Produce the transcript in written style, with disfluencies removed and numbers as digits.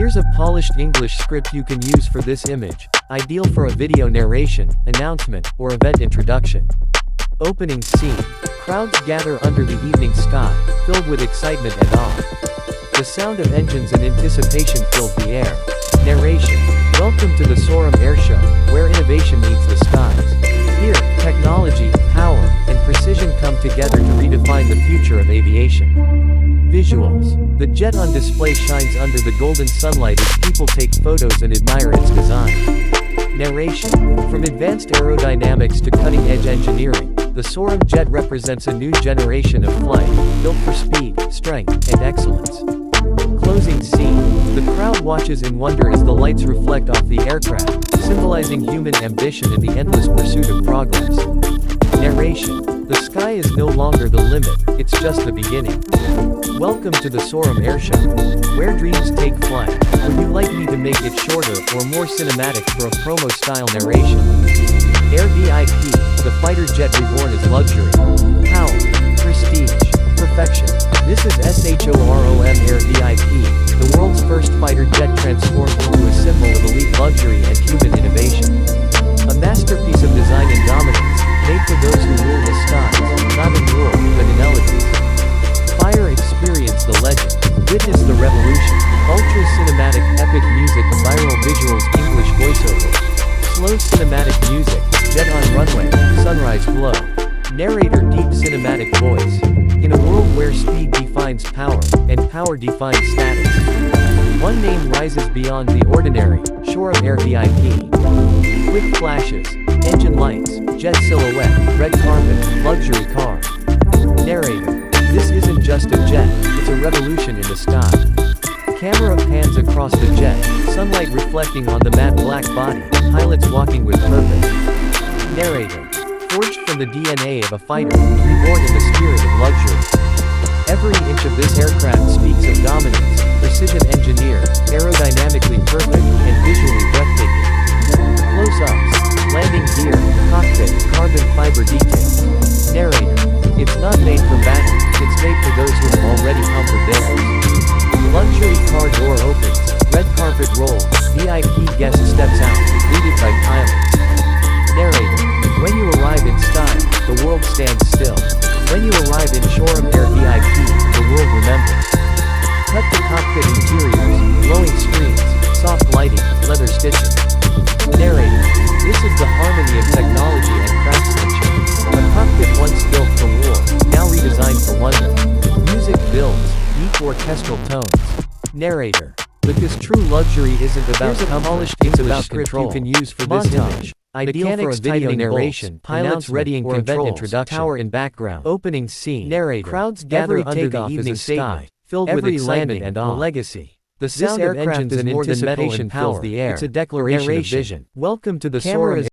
Here's a polished English script you can use for this image, ideal for a video narration, announcement, or event introduction. Opening scene. Crowds gather under the evening sky, filled with excitement and awe. The sound of engines and anticipation fills the air. Narration. Welcome to the Sorum Air Show, where innovation meets the skies. Here, technology, power, and precision come together to redefine the future of aviation. Visuals. The jet on display shines under the golden sunlight as people take photos and admire its design. Narration. From advanced aerodynamics to cutting-edge engineering, the Sorum jet represents a new generation of flight, built for speed, strength, and excellence. Closing scene. The crowd watches in wonder as the lights reflect off the aircraft, symbolizing human ambition and the endless pursuit of progress. Narration. The sky is no longer the limit, it's just the beginning. Welcome to the Sorum Air Show, where dreams take flight. Would you like me to make it shorter or more cinematic for a promo-style narration? Air VIP, the fighter jet reborn as luxury. Power, prestige, perfection. This is SHOROM Air VIP, the world's first fighter jet transformed into a symbol of elite luxury and human innovation. A masterpiece of design and dominance, made for those who rule the skies, not in rule, but in elegance. Fire, experience the legend. Witness the revolution. Ultra cinematic, epic music, viral visuals, English voiceover. Slow cinematic music, jet on runway, sunrise glow. Narrator, deep cinematic voice. In a world where speed defines power, and power defines status, one name rises beyond the ordinary, Sorum Air VIP. Quick flashes, engine lights, jet silhouette, red carpet, luxury car. Narrator. This isn't just a jet, it's a revolution in the sky. Camera pans across the jet, sunlight reflecting on the matte black body, pilots walking with purpose. Narrator. Forged from the DNA of a fighter, reborn in the spirit of luxury. Every inch of this aircraft speaks of dominance, precision engineered, aerodynamically perfect, and visually breathtaking. Close-ups, landing gear, cockpit, carbon fiber details. Narrator. It's not made for battle, it's made for those who have already conquered theirs. Luxury car door opens, red carpet rolls, VIP guest steps out, greeted by pilots. Narrator. When you arrive in style, the world stands still. When you arrive in Sorum Air VIP, the world remembers. Cut the cockpit interiors, glowing screens, soft lighting, leather stitching. Narrator. This is the harmony of technology and craftsmanship. A cockpit once built for war, now redesigned for wonder. Music builds, deep orchestral tones. Narrator. Because true luxury isn't about polished English script you can use for this image. Ideal for a video narration, pilots readying control, introduction, tower in background. Opening scene. Narrator. Crowds gather under the evening sky, filled with excitement and awe. Legacy. The sound of engines and anticipation fills the air. It's a declaration of vision. Welcome to the Sorum